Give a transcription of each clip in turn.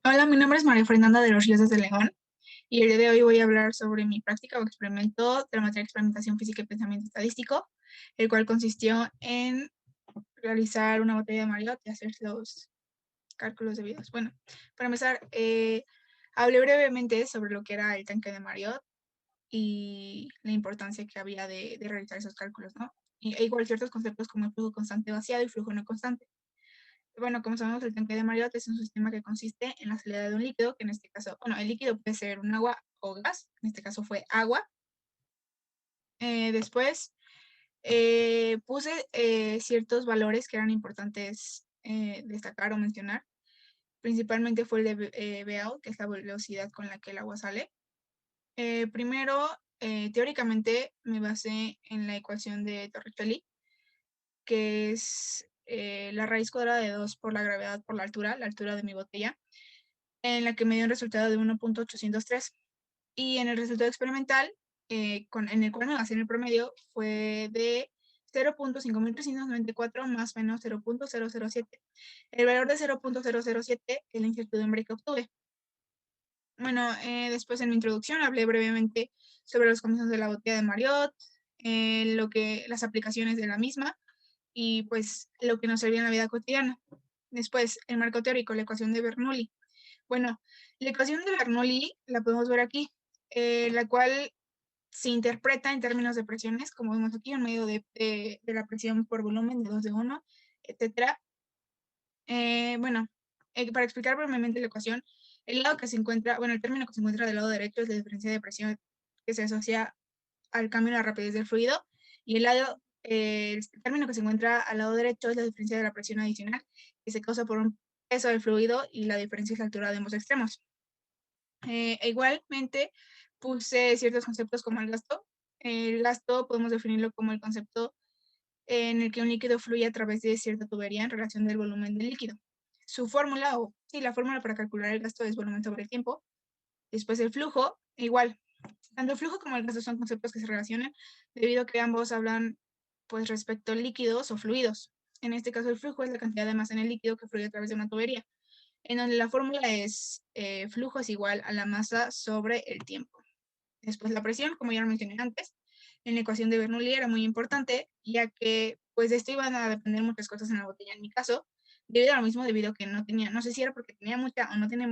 Hola, mi nombre es María Fernanda de los Ríos de León y el día de hoy voy a hablar sobre mi práctica o experimento de la materia de experimentación física y pensamiento estadístico, el cual consistió en realizar una botella de Marriott y hacer los cálculos debidos. Bueno, para empezar, hablé brevemente sobre lo que era el tanque de Marriott y la importancia que había de realizar esos cálculos, ¿no? E igual ciertos conceptos como el flujo constante vaciado y flujo no constante. Bueno, como sabemos, el tanque de Marriott es un sistema que consiste en la salida de un líquido, que en este caso, bueno, el líquido puede ser un agua o gas, en este caso fue agua. Después puse ciertos valores que eran importantes destacar o mencionar. Principalmente fue el de Beal, que es la velocidad con la que el agua sale. Primero, teóricamente me basé en la ecuación de Torricelli, que es la raíz cuadrada de 2 por la gravedad por la altura de mi botella, en la que me dio un resultado de 1.803. Y en el resultado experimental, en el cual me basé en el promedio, fue de 0.5394 más menos 0.007. El valor de 0.007 es la incertidumbre que obtuve. Bueno, después en mi introducción hablé brevemente sobre los comienzos de la botella de Marriott, las aplicaciones de la misma y pues lo que nos servía en la vida cotidiana. Después, el marco teórico, la ecuación de Bernoulli. Bueno, la ecuación de Bernoulli la podemos ver aquí, la cual se interpreta en términos de presiones, como vemos aquí, en medio de la presión por volumen de 2 de 1, etc. Bueno, para explicar brevemente la ecuación, el lado que se encuentra, bueno, el término que se encuentra del lado derecho es la diferencia de presión que se asocia al cambio en la rapidez del fluido, y el término que se encuentra al lado derecho es la diferencia de la presión adicional que se causa por un peso del fluido, y la diferencia es la altura de ambos extremos. Igualmente puse ciertos conceptos como el gasto. El gasto podemos definirlo como el concepto en el que un líquido fluye a través de cierta tubería en relación del volumen del líquido. Su fórmula, o sí, la fórmula para calcular el gasto es volumen sobre el tiempo. Después el flujo, igual. Tanto el flujo como el gasto son conceptos que se relacionan debido a que ambos hablan pues respecto a líquidos o fluidos. En este caso el flujo es la cantidad de masa en el líquido que fluye a través de una tubería, en donde la fórmula es flujo es igual a la masa sobre el tiempo. Después la presión, como ya lo mencioné antes, en la ecuación de Bernoulli era muy importante, ya que pues de esto iban a depender muchas cosas en la botella. En mi caso, debido a lo mismo, debido a que no tenía, no sé si era porque tenía mucha o no tenía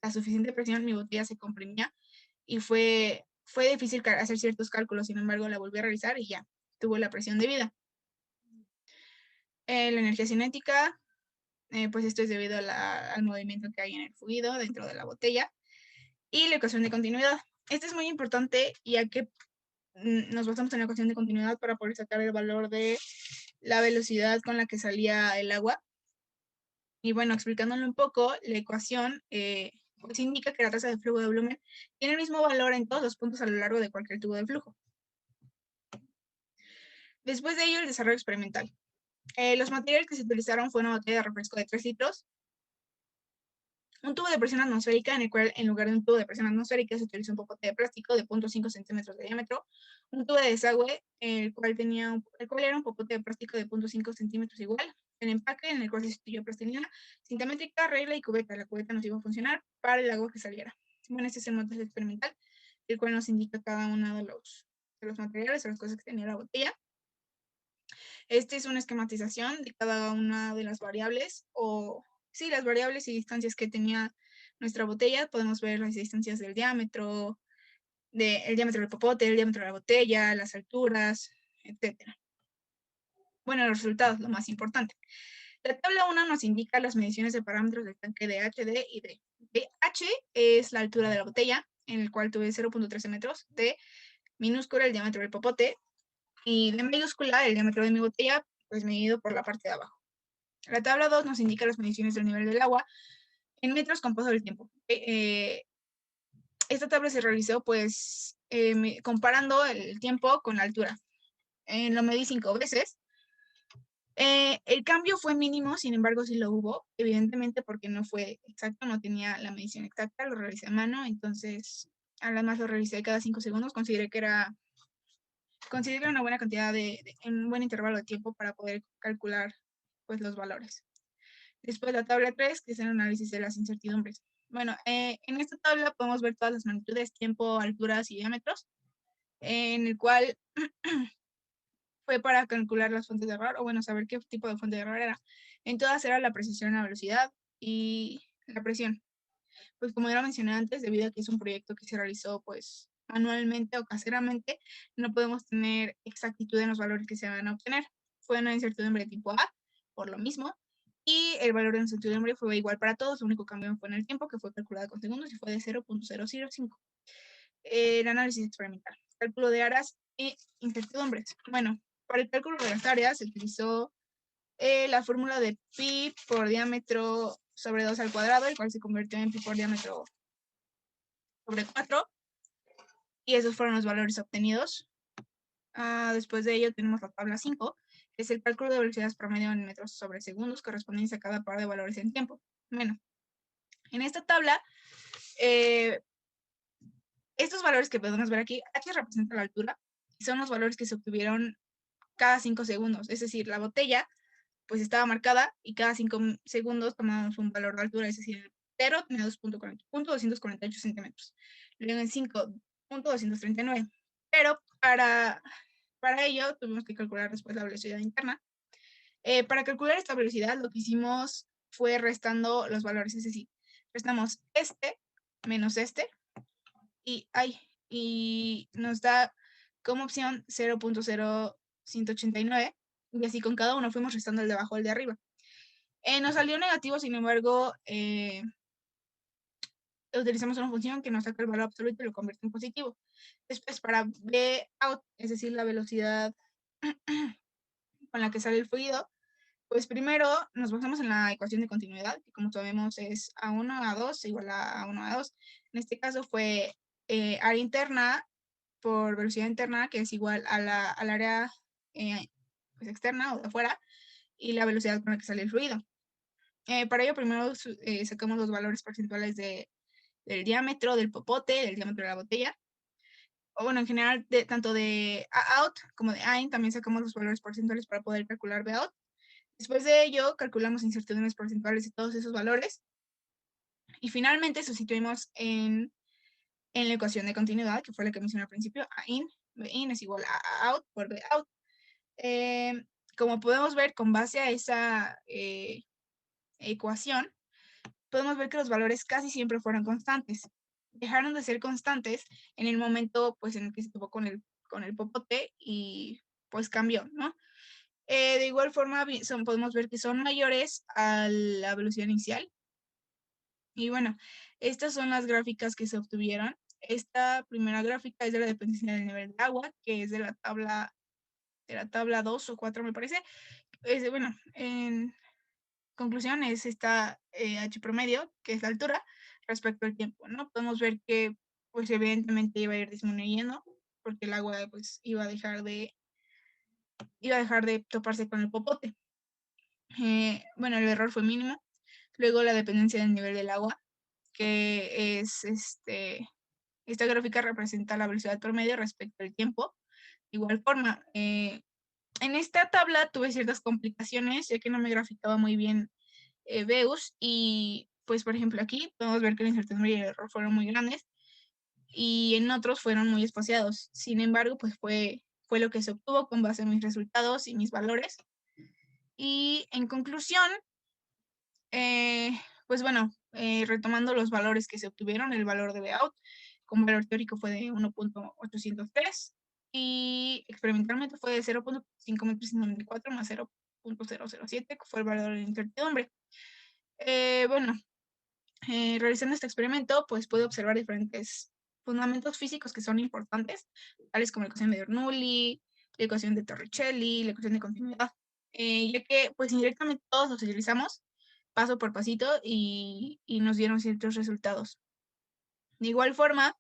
la suficiente presión, mi botella se comprimía y fue difícil hacer ciertos cálculos. Sin embargo, la volví a realizar y ya tuvo la presión debida. La energía cinética, pues esto es debido al movimiento que hay en el fluido dentro de la botella. Y la ecuación de continuidad. Este es muy importante, ya que nos basamos en la ecuación de continuidad para poder sacar el valor de la velocidad con la que salía el agua. Y bueno, explicándolo un poco, la ecuación pues indica que la tasa de flujo de volumen tiene el mismo valor en todos los puntos a lo largo de cualquier tubo de flujo. Después de ello, el desarrollo experimental. Los materiales que se utilizaron fue una botella de refresco de 3 litros, un tubo de presión atmosférica, en el cual en lugar de un tubo de presión atmosférica se utilizó un popote de plástico de 0.5 centímetros de diámetro, un tubo de desagüe, el cual era un popote de plástico de 0.5 centímetros igual, el empaque en el cual se sustituyó plastilina, cinta métrica, regla y cubeta. La cubeta nos iba a funcionar para el agua que saliera. Bueno, este es el modelo experimental, el cual nos indica cada uno de los materiales o las cosas que tenía la botella. Este es una esquematización de cada una de las variables, o sí, las variables y distancias que tenía nuestra botella. Podemos ver las distancias del diámetro, el diámetro del popote, el diámetro de la botella, las alturas, etcétera. Bueno, los resultados, lo más importante. La tabla 1 nos indica las mediciones de parámetros del tanque de H, D y D. H es la altura de la botella, en el cual tuve 0.13 metros. D, minúscula, el diámetro del popote. Y D mayúscula, el diámetro de mi botella, pues medido por la parte de abajo. La tabla 2 nos indica las mediciones del nivel del agua en metros con paso del tiempo. Esta tabla se realizó pues comparando el tiempo con la altura. Lo medí 5 veces. El cambio fue mínimo, sin embargo sí lo hubo, evidentemente porque no fue exacto, no tenía la medición exacta, lo realicé a mano, entonces además lo realicé cada 5 segundos. Consideré una buena cantidad un buen intervalo de tiempo para poder calcular pues los valores. Después la tabla 3, que es el análisis de las incertidumbres. Bueno, en esta tabla podemos ver todas las magnitudes, tiempo, alturas y diámetros, en el cual fue para calcular las fuentes de error, o bueno, saber qué tipo de fuente de error era. En todas era la precisión, la velocidad y la presión. Pues como ya lo mencioné antes, debido a que es un proyecto que se realizó pues manualmente o caseramente, no podemos tener exactitud en los valores que se van a obtener. Fue una incertidumbre tipo A, por lo mismo, y el valor de incertidumbre fue igual para todos, lo único cambio fue en el tiempo, que fue calculado con segundos y fue de 0.005. El análisis experimental, cálculo de áreas e incertidumbres. Bueno, para el cálculo de las áreas se utilizó la fórmula de pi por diámetro sobre 2 al cuadrado, el cual se convirtió en pi por diámetro sobre 4, y esos fueron los valores obtenidos. Después de ello tenemos la tabla 5, que es el cálculo de velocidades promedio en metros sobre segundos correspondientes a cada par de valores en tiempo. Bueno, en esta tabla, estos valores que podemos ver aquí, H representa la altura, y son los valores que se obtuvieron cada 5 segundos, es decir, la botella pues estaba marcada y cada 5 segundos tomábamos un valor de altura, es decir, 0 tenía 2.248 centímetros, luego en 5.239, pero para ello tuvimos que calcular después la velocidad interna. Para calcular esta velocidad lo que hicimos fue restando los valores, es decir, restamos este menos este y nos da como opción 0.0189 y así con cada uno fuimos restando el de abajo al de arriba. Nos salió negativo, sin embargo, utilizamos una función que nos saca el valor absoluto y lo convierte en positivo. Después, para V out, es decir, la velocidad con la que sale el fluido, pues primero nos basamos en la ecuación de continuidad, que como sabemos es A1, A2 igual a A1, A2. En este caso fue área interna por velocidad interna, que es igual a al área pues externa o de afuera, y la velocidad con la que sale el fluido. Para ello primero sacamos los valores porcentuales del diámetro del popote, del diámetro de la botella, o bueno, en general, tanto de out como de in, también sacamos los valores porcentuales para poder calcular V out. Después de ello, calculamos incertidumbres porcentuales de todos esos valores, y finalmente sustituimos en la ecuación de continuidad, que fue la que mencioné al principio, a in, V in es igual a out por V out. Como podemos ver, con base a esa ecuación, podemos ver que los valores casi siempre fueron constantes. Dejaron de ser constantes en el momento pues, en el que se topó con el popote y pues cambió, ¿no? De igual forma, podemos ver que son mayores a la velocidad inicial. Y bueno, estas son las gráficas que se obtuvieron. Esta primera gráfica es de la dependencia del nivel de agua, que es de la tabla 2 o 4, me parece. Bueno, en conclusión es esta H promedio, que es la altura, respecto al tiempo, ¿no? Podemos ver que, pues, evidentemente iba a ir disminuyendo, porque el agua, pues, iba a dejar de toparse con el popote. Bueno, el error fue mínimo. Luego la dependencia del nivel del agua, que es, esta gráfica representa la velocidad promedio respecto al tiempo. De igual forma, en esta tabla tuve ciertas complicaciones, ya que no me graficaba muy bien Veus, y pues por ejemplo aquí podemos ver que la incertidumbre y el error fueron muy grandes y en otros fueron muy espaciados. Sin embargo, pues fue lo que se obtuvo con base en mis resultados y mis valores. Y en conclusión, pues bueno, retomando los valores que se obtuvieron, el valor de Vout con valor teórico fue de 1.803 y experimentalmente fue de 0.5394 más 0.007, que fue el valor de incertidumbre. Bueno, realizando este experimento, pues pude observar diferentes fundamentos físicos que son importantes, tales como la ecuación de Bernoulli, la ecuación de Torricelli, la ecuación de continuidad, ya que pues indirectamente todos los utilizamos paso por pasito y nos dieron ciertos resultados. De igual forma,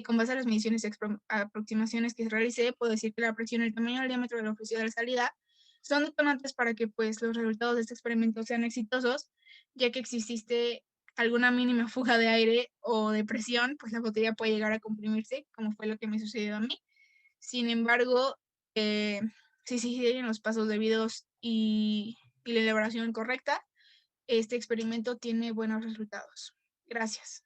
con base a las mediciones y aproximaciones que realicé, puedo decir que la presión, el tamaño y el diámetro del orificio de la salida son detonantes para que pues, los resultados de este experimento sean exitosos, ya que existe alguna mínima fuga de aire o de presión, pues la botella puede llegar a comprimirse, como fue lo que me sucedió a mí. Sin embargo, si se siguen los pasos debidos y la elaboración correcta, este experimento tiene buenos resultados. Gracias.